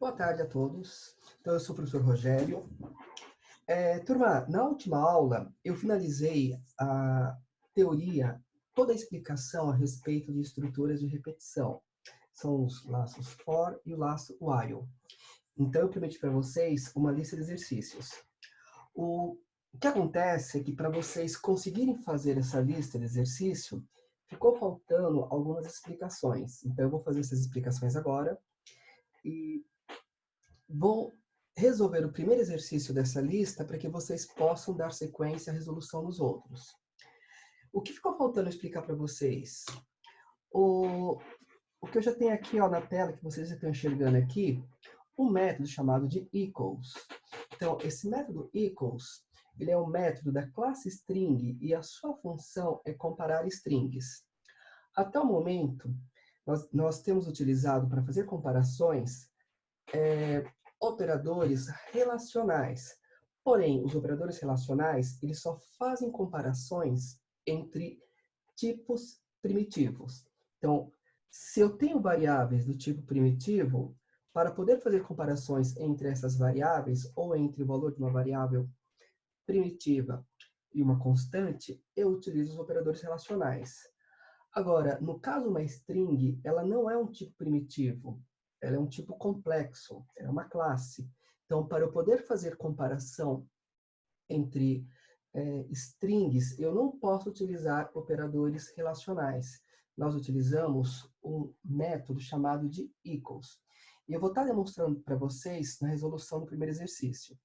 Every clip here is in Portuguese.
Boa tarde a todos. Então, eu sou o professor Rogério. Turma, na última aula, eu finalizei a teoria, toda a explicação a respeito de estruturas de repetição. São os laços for e o laço while. Então, eu prometi para vocês uma lista de exercícios. O que acontece é que para vocês conseguirem fazer essa lista de exercício, ficou faltando algumas explicações. Então, eu vou fazer essas explicações agora. E vou resolver o primeiro exercício dessa lista para que vocês possam dar sequência à resolução dos outros. O que ficou faltando explicar para vocês? O que eu já tenho aqui na tela, que vocês estão enxergando aqui, um método chamado de equals. Então, esse método equals, ele é um método da classe string e a sua função é comparar strings. Até o momento, nós temos utilizado para fazer comparações operadores relacionais. Porém, os operadores relacionais, eles só fazem comparações entre tipos primitivos. Então, se eu tenho variáveis do tipo primitivo, para poder fazer comparações entre essas variáveis, ou entre o valor de uma variável primitiva e uma constante, eu utilizo os operadores relacionais. Agora, no caso uma string, ela não é um tipo primitivo, ela é um tipo complexo, é uma classe. Então, para eu poder fazer comparação entre strings, eu não posso utilizar operadores relacionais. Nós utilizamos um método chamado de equals. E eu vou estar demonstrando para vocês na resolução do primeiro exercício.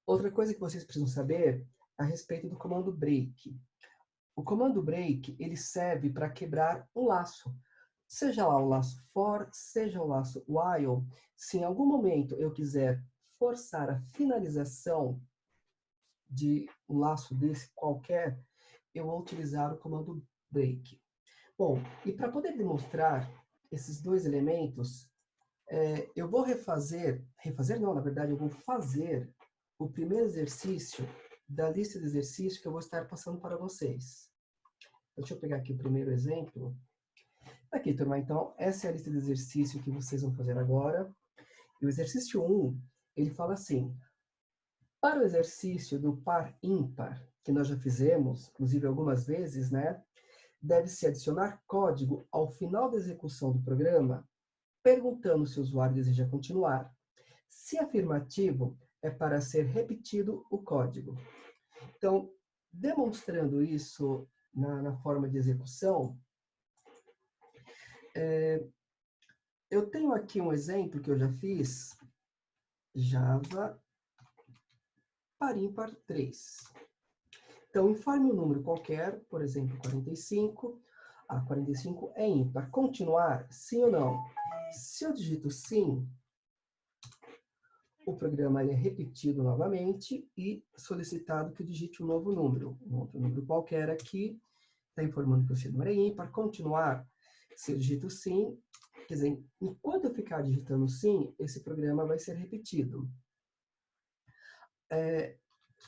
Outra coisa que vocês precisam saber a respeito do comando break. O comando break, ele serve para quebrar um laço. Seja lá o laço for, seja o laço while, se em algum momento eu quiser forçar a finalização de um laço desse qualquer, eu vou utilizar o comando break. Bom, e para poder demonstrar esses dois elementos, eu vou na verdade, eu vou fazer o primeiro exercício da lista de exercícios que eu vou estar passando para vocês. Deixa eu pegar aqui o primeiro exemplo. Aqui, turma, então, essa é a lista de exercício que vocês vão fazer agora. E o exercício 1, ele fala assim: para o exercício do par ímpar, que nós já fizemos, inclusive algumas vezes, né, deve-se adicionar código ao final da execução do programa, perguntando se o usuário deseja continuar. Se afirmativo, é para ser repetido o código. Então, demonstrando isso na forma de execução, eu tenho aqui um exemplo que eu já fiz, Java par ímpar 3. Então, informe um número qualquer, por exemplo, 45. 45 é ímpar. Continuar, sim ou não? Se eu digito sim, o programa é repetido novamente e solicitado que eu digite um novo número. Um outro número qualquer aqui, está informando que o seu número é ímpar. Continuar, se eu digito sim, quer dizer, enquanto eu ficar digitando sim, esse programa vai ser repetido.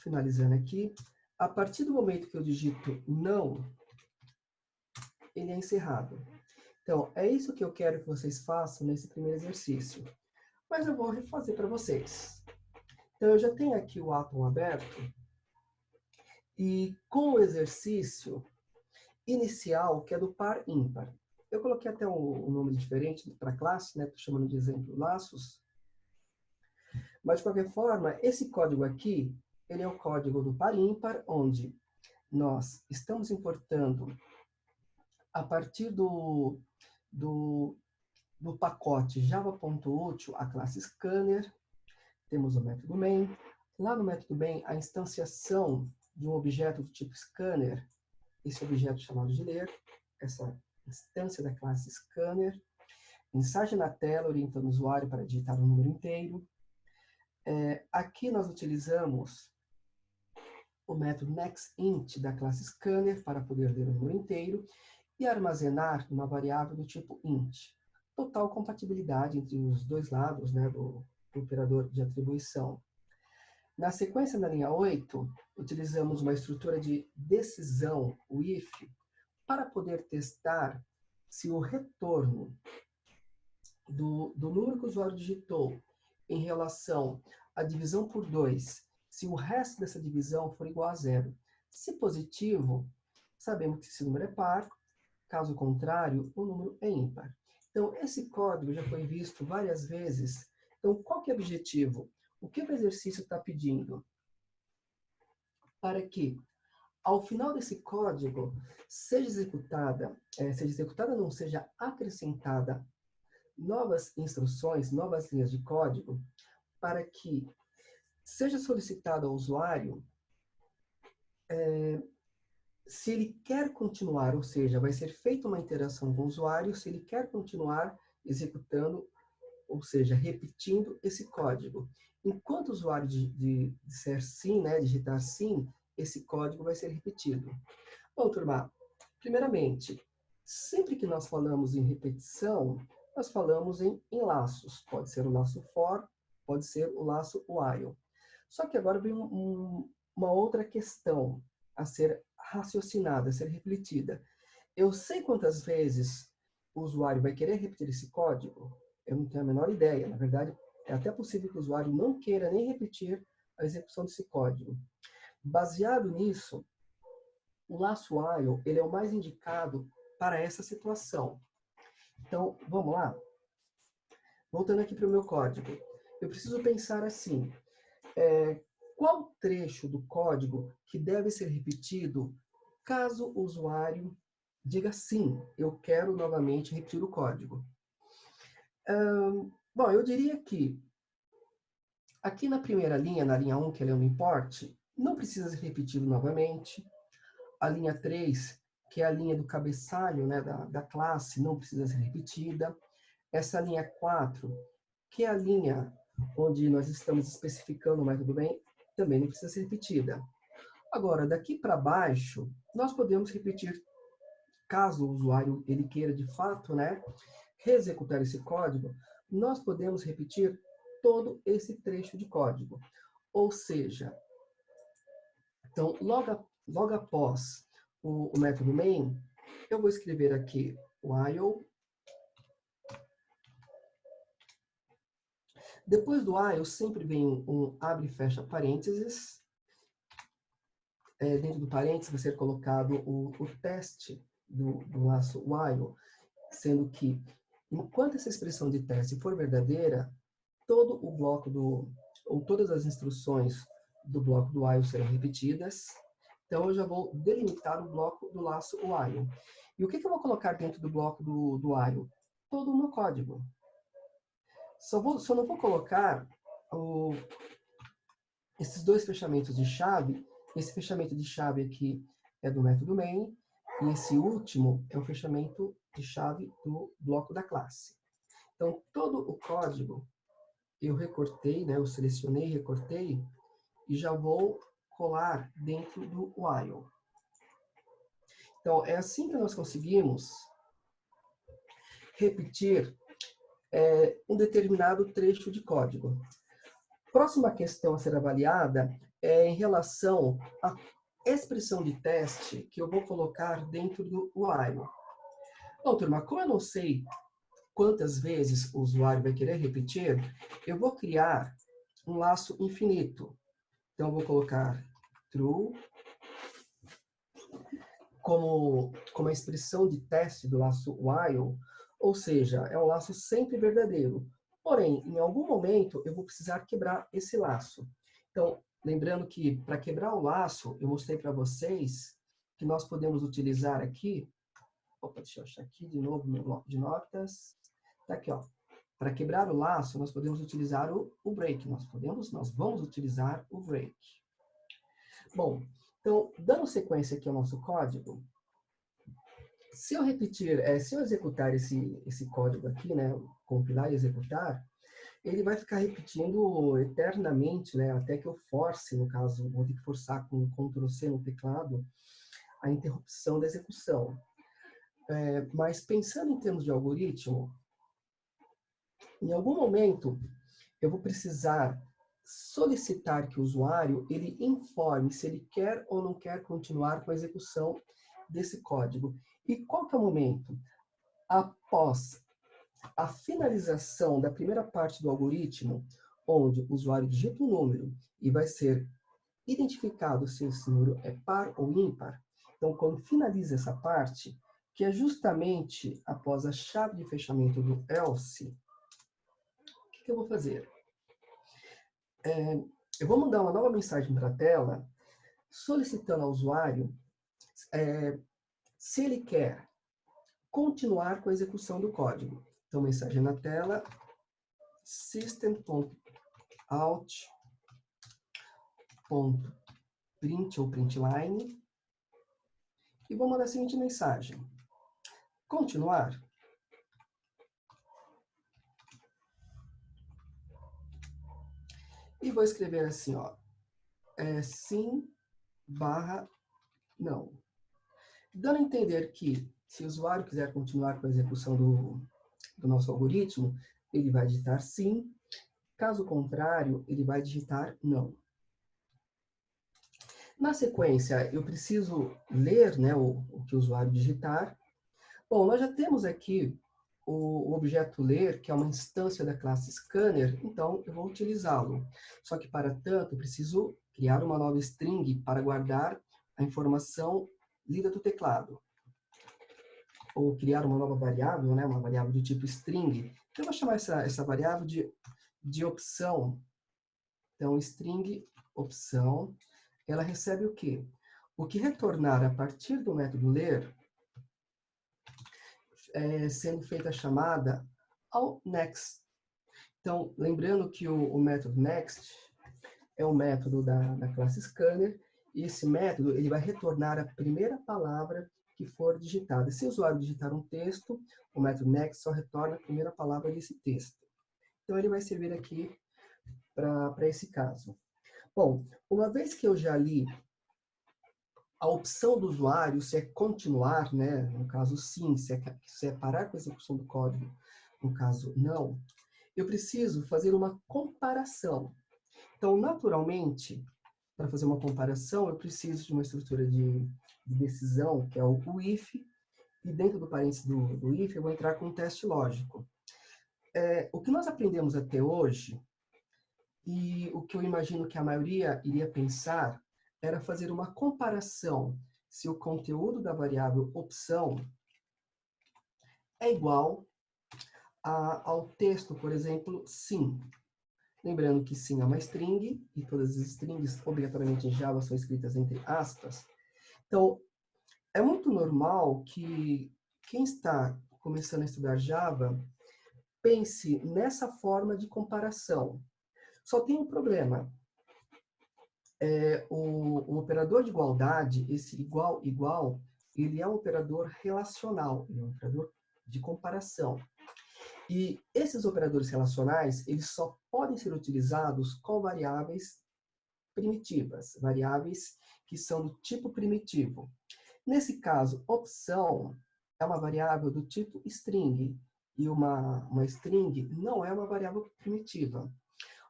Finalizando aqui, a partir do momento que eu digito não, ele é encerrado. Então, é isso que eu quero que vocês façam nesse primeiro exercício. Mas eu vou refazer para vocês. Então, eu já tenho aqui o Atom aberto. E com o exercício inicial, que é do par ímpar. Eu coloquei até um nome diferente para a classe, né? Estou chamando de exemplo laços. Mas, de qualquer forma, esse código aqui, ele é o código do par ímpar, onde nós estamos importando, a partir do pacote java.util, a classe scanner, temos o método main. Lá no método main, a instanciação de um objeto do tipo scanner, esse objeto chamado de ler, essa instância da classe scanner, mensagem na tela orientando o usuário para digitar o número inteiro. Aqui nós utilizamos o método nextInt da classe scanner para poder ler o número inteiro e armazenar uma variável do tipo int. Total compatibilidade entre os dois lados, né, do operador de atribuição. Na sequência da linha 8, utilizamos uma estrutura de decisão, o if, para poder testar se o retorno do número que o usuário digitou em relação à divisão por 2, se o resto dessa divisão for igual a zero. Se positivo, sabemos que esse número é par, caso contrário, o número é ímpar. Então, esse código já foi visto várias vezes. Então, qual que é o objetivo? O que o exercício está pedindo? Para que, ao final desse código, seja acrescentada novas instruções, novas linhas de código, para que seja solicitado ao usuário se ele quer continuar, ou seja, vai ser feita uma interação com o usuário, se ele quer continuar executando, ou seja, repetindo esse código. Enquanto o usuário disser sim, né, digitar sim, esse código vai ser repetido. Bom, turma, primeiramente, sempre que nós falamos em repetição, nós falamos em laços. Pode ser o laço for, pode ser o laço while. Só que agora vem uma outra questão a ser raciocinada, a ser refletida. Eu sei quantas vezes o usuário vai querer repetir esse código? Eu não tenho a menor ideia. Na verdade, é até possível que o usuário não queira nem repetir a execução desse código. Baseado nisso, o laço while ele é o mais indicado para essa situação. Então, vamos lá? Voltando aqui para o meu código. Eu preciso pensar assim, qual trecho do código que deve ser repetido caso o usuário diga sim, eu quero novamente repetir o código? Bom, eu diria que aqui na primeira linha, na linha 1, que é o import, não precisa ser repetido novamente. A linha 3, que é a linha do cabeçalho, né, da classe, não precisa ser repetida. Essa linha 4, que é a linha onde nós estamos especificando, mas tudo bem, também não precisa ser repetida. Agora, daqui para baixo, nós podemos repetir, caso o usuário ele queira de fato, né, reexecutar esse código, nós podemos repetir todo esse trecho de código. Ou seja, então, logo após o método main, eu vou escrever aqui while. Depois do while, sempre vem um abre e fecha parênteses. Dentro do parênteses vai ser colocado o teste do laço while, sendo que, enquanto essa expressão de teste for verdadeira, todo o bloco ou todas as instruções do bloco do while serão repetidas. Então, eu já vou delimitar o bloco do laço while. E o que eu vou colocar dentro do bloco do while? Todo o meu código. Só não vou colocar esses dois fechamentos de chave. Esse fechamento de chave aqui é do método main, e esse último é o fechamento de chave do bloco da classe. Então, todo o código eu recortei, né, eu selecionei, recortei, e já vou colar dentro do while. Então, é assim que nós conseguimos repetir um determinado trecho de código. Próxima questão a ser avaliada é em relação à expressão de teste que eu vou colocar dentro do while. Bom, turma, como eu não sei quantas vezes o usuário vai querer repetir, eu vou criar um laço infinito. Então, eu vou colocar true como a expressão de teste do laço while, ou seja, é um laço sempre verdadeiro. Porém, em algum momento, eu vou precisar quebrar esse laço. Então, lembrando que, para quebrar o laço, eu mostrei para vocês que nós podemos utilizar aqui... Opa, deixa eu achar aqui de novo meu bloco de notas. Tá aqui, ó. Para quebrar o laço, nós podemos utilizar o break. Nós vamos utilizar o break. Bom, então, dando sequência aqui ao nosso código, se eu executar esse código aqui, né, compilar e executar, ele vai ficar repetindo eternamente, né, até que eu force, no caso, vou ter que forçar com Ctrl+C no teclado, a interrupção da execução. Mas pensando em termos de algoritmo, em algum momento eu vou precisar solicitar que o usuário ele informe se ele quer ou não quer continuar com a execução desse código. E qual que é o momento? Após a finalização da primeira parte do algoritmo, onde o usuário digita um número e vai ser identificado se esse número é par ou ímpar. Então, quando finaliza essa parte, que é justamente após a chave de fechamento do else, o que eu vou fazer? Eu vou mandar uma nova mensagem para a tela, solicitando ao usuário se ele quer continuar com a execução do código. Então, mensagem na tela, system.out.print ou printline, e vou mandar a seguinte mensagem: continuar. E vou escrever assim, ó, sim barra não. Dando a entender que, se o usuário quiser continuar com a execução do nosso algoritmo, ele vai digitar sim. Caso contrário, ele vai digitar não. Na sequência, eu preciso ler, né, o que o usuário digitar. Bom, nós já temos aqui o objeto ler, que é uma instância da classe scanner, então eu vou utilizá-lo. Só que, para tanto, eu preciso criar uma nova string para guardar a informação lida do teclado. Ou criar uma nova variável, né, uma variável do tipo string. Então, eu vou chamar essa variável de opção. Então, string opção, ela recebe o quê? O que retornar a partir do método ler, sendo feita a chamada ao next. Então, lembrando que o método next é um método da classe scanner, e esse método ele vai retornar a primeira palavra que for digitada. Se o usuário digitar um texto, o método next só retorna a primeira palavra desse texto. Então, ele vai servir aqui para esse caso. Bom, uma vez que eu já li a opção do usuário, se é continuar, né, no caso sim, se é parar com a execução do código, no caso não, eu preciso fazer uma comparação. Então, naturalmente, para fazer uma comparação, eu preciso de uma estrutura de decisão, que é o if, e dentro do parênteses do if, eu vou entrar com um teste lógico. O que nós aprendemos até hoje, e o que eu imagino que a maioria iria pensar, era fazer uma comparação se o conteúdo da variável opção é igual ao texto, por exemplo, sim. Lembrando que sim é uma string, e todas as strings, obrigatoriamente em Java, são escritas entre aspas. Então, é muito normal que quem está começando a estudar Java pense nessa forma de comparação. Só tem um problema. O operador de igualdade, esse igual, igual, ele é um operador relacional, ele é um operador de comparação. E esses operadores relacionais, eles só podem ser utilizados com variáveis primitivas, variáveis que são do tipo primitivo. Nesse caso, opção é uma variável do tipo string, e uma string não é uma variável primitiva.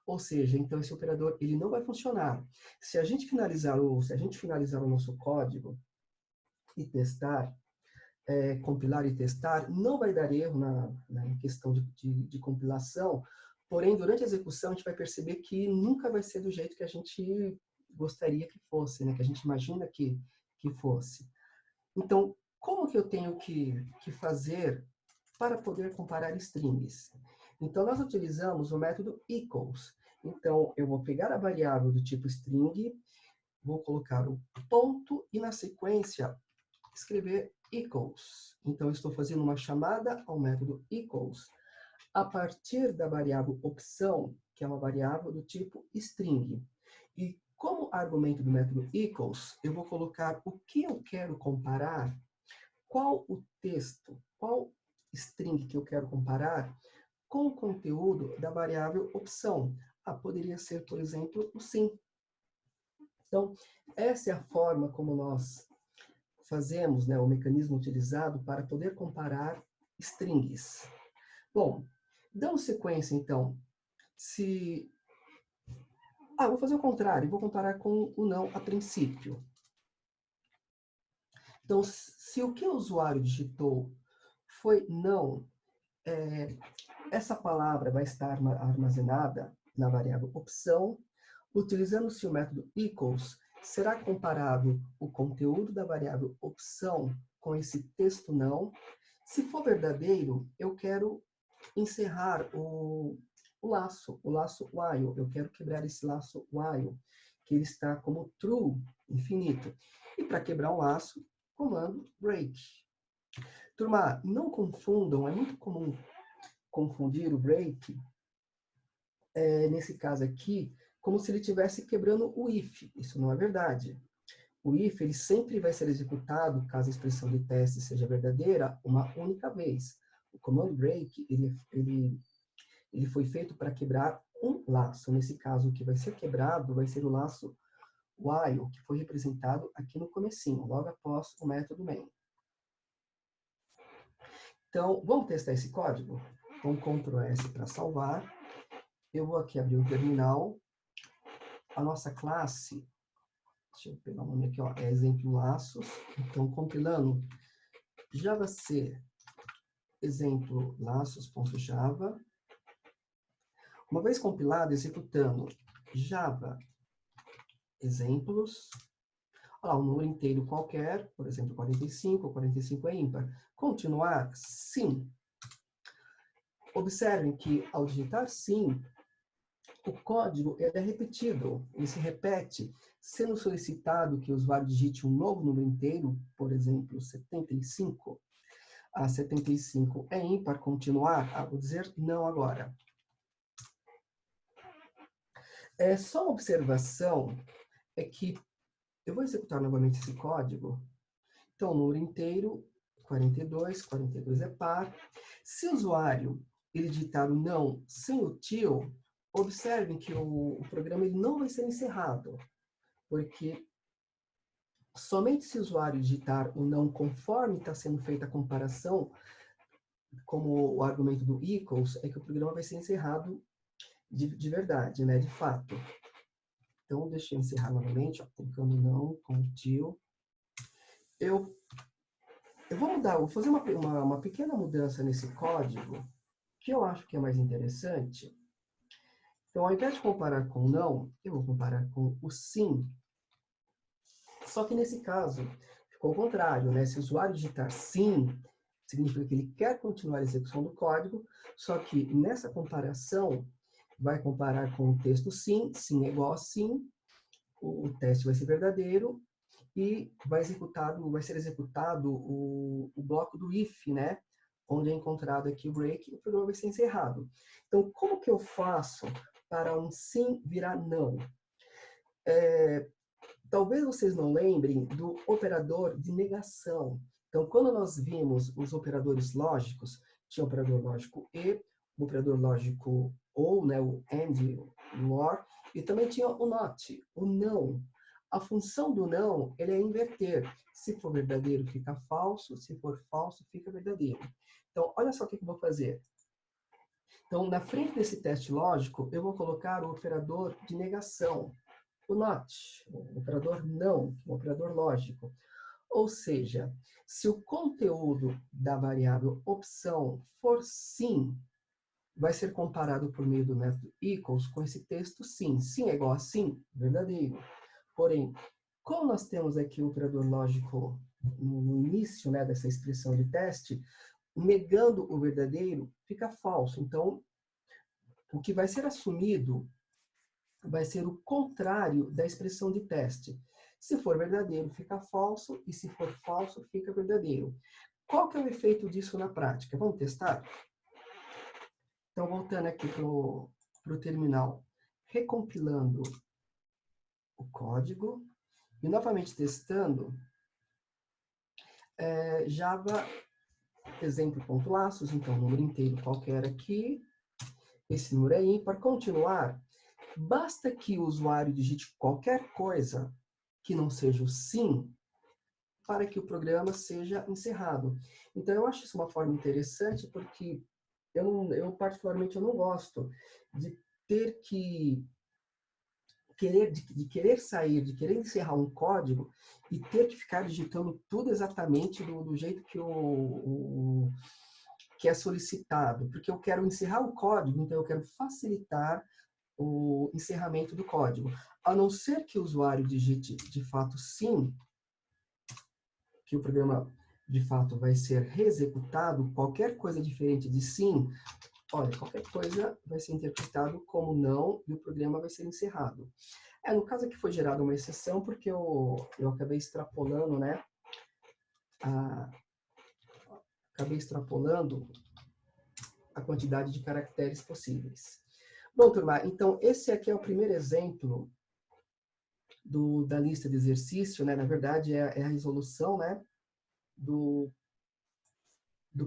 Ou seja, então esse operador ele não vai funcionar. Se a gente finalizar o nosso código e testar, compilar e testar, não vai dar erro na questão de compilação, porém, durante a execução, a gente vai perceber que nunca vai ser do jeito que a gente gostaria que fosse, né? Que a gente imagina que fosse. Então, como que eu tenho que fazer para poder comparar strings? Então, nós utilizamos o método equals. Então, eu vou pegar a variável do tipo string, vou colocar o ponto e, na sequência, escrever equals. Então, eu estou fazendo uma chamada ao método equals a partir da variável opção, que é uma variável do tipo string. E como argumento do método equals, eu vou colocar o que eu quero comparar, qual o texto, qual string que eu quero comparar com o conteúdo da variável opção. Poderia ser, por exemplo, o sim. Então, essa é a forma como nós fazemos, né, o mecanismo utilizado para poder comparar strings. Bom, dando sequência, então, se... vou fazer o contrário, vou comparar com o não a princípio. Então, se o que o usuário digitou foi não, essa palavra vai estar armazenada na variável opção. Utilizando-se o método equals, será comparado o conteúdo da variável opção com esse texto não. Se for verdadeiro, eu quero encerrar o laço while. Eu quero quebrar esse laço while, que ele está como true, infinito. E para quebrar um laço, comando break. Turma, não confundam, é muito comum confundir o break, nesse caso aqui, como se ele estivesse quebrando o if. Isso não é verdade. O if ele sempre vai ser executado, caso a expressão de teste seja verdadeira, uma única vez. O comando break, ele foi feito para quebrar um laço. Nesse caso, o que vai ser quebrado vai ser o laço while, que foi representado aqui no comecinho, logo após o método main. Então, vamos testar esse código? Então, Ctrl S para salvar. Eu vou aqui abrir um terminal. A nossa classe, deixa eu pegar o nome aqui, ó, é exemplo laços. Então, compilando, javac exemplo laços.java. Uma vez compilado, executando java exemplos, olha lá, um número inteiro qualquer, por exemplo, 45, 45 é ímpar. Continuar? Sim. Observem que, ao digitar sim, o código é repetido, ele se repete, sendo solicitado que o usuário digite um novo número inteiro, por exemplo, 75. A 75 é ímpar, continuar, vou dizer não agora. Só uma observação é que eu vou executar novamente esse código. Então, número inteiro, 42, 42 é par. Se o usuário ele digitar o não sem o till, observem que o programa ele não vai ser encerrado, porque somente se o usuário digitar o não conforme está sendo feita a comparação, como o argumento do equals, é que o programa vai ser encerrado de verdade, né, de fato. Então, deixa eu encerrar novamente, ó, clicando não, com o till. Eu vou mudar, vou fazer uma pequena mudança nesse código, que eu acho que é mais interessante. Então, ao invés de comparar com não, eu vou comparar com o sim. Só que nesse caso, ficou o contrário, né? Se o usuário digitar sim, significa que ele quer continuar a execução do código, só que nessa comparação, vai comparar com o texto sim, sim é igual a sim, o teste vai ser verdadeiro, e vai ser executado o bloco do if, né? Onde é encontrado aqui o break, o programa vai ser encerrado. Então, como que eu faço para um sim virar não? Talvez vocês não lembrem do operador de negação. Então, quando nós vimos os operadores lógicos, tinha o operador lógico e, o operador lógico ou, né, o and, o or, e também tinha o not, o não. A função do não, ele é inverter. Se for verdadeiro, fica falso. Se for falso, fica verdadeiro. Então, olha só o que eu vou fazer. Então, na frente desse teste lógico, eu vou colocar o operador de negação, o not, o operador não, o operador lógico. Ou seja, se o conteúdo da variável opção for sim, vai ser comparado por meio do método equals com esse texto sim. Sim é igual a sim, verdadeiro. Porém, como nós temos aqui o operador lógico no início, né, dessa expressão de teste, negando o verdadeiro, fica falso. Então, o que vai ser assumido vai ser o contrário da expressão de teste. Se for verdadeiro, fica falso, e se for falso, fica verdadeiro. Qual que é o efeito disso na prática? Vamos testar? Então, voltando aqui para o terminal, recompilando o código, e novamente testando, Java exemplo.laços, então número inteiro qualquer aqui, esse número é ímpar. Continuar, basta que o usuário digite qualquer coisa que não seja o sim, para que o programa seja encerrado. Então, eu acho isso uma forma interessante, porque eu particularmente, eu não gosto de ter que querer sair, de querer encerrar um código e ter que ficar digitando tudo exatamente do jeito que é solicitado, porque eu quero encerrar o código, então eu quero facilitar o encerramento do código. A não ser que o usuário digite de fato sim, que o programa de fato vai ser reexecutado, qualquer coisa diferente de sim, olha, qualquer coisa vai ser interpretado como não e o programa vai ser encerrado. No caso aqui foi gerada uma exceção porque eu acabei extrapolando, né? Acabei extrapolando a quantidade de caracteres possíveis. Bom, turma, então esse aqui é o primeiro exemplo da lista de exercício, né? Na verdade, é a resolução, né? Do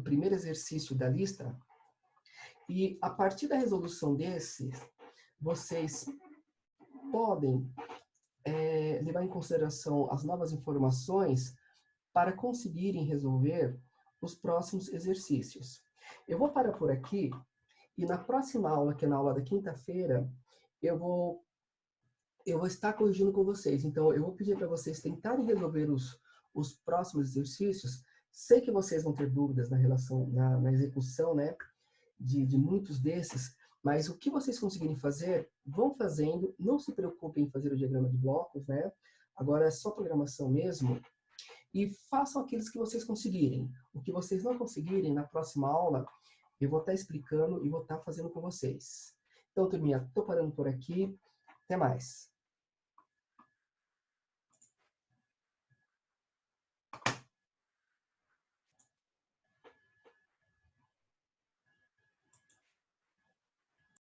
primeiro exercício da lista. E a partir da resolução desse, vocês podem levar em consideração as novas informações para conseguirem resolver os próximos exercícios. Eu vou parar por aqui e na próxima aula, que é na aula da quinta-feira, eu vou estar corrigindo com vocês. Então, eu vou pedir para vocês tentarem resolver os próximos exercícios. Sei que vocês vão ter dúvidas na execução, né, de muitos desses, mas o que vocês conseguirem fazer, vão fazendo. Não se preocupem em fazer o diagrama de blocos, né? Agora é só programação mesmo. E façam aqueles que vocês conseguirem. O que vocês não conseguirem, na próxima aula, eu vou estar explicando e vou estar fazendo com vocês. Então, turminha, estou parando por aqui. Até mais.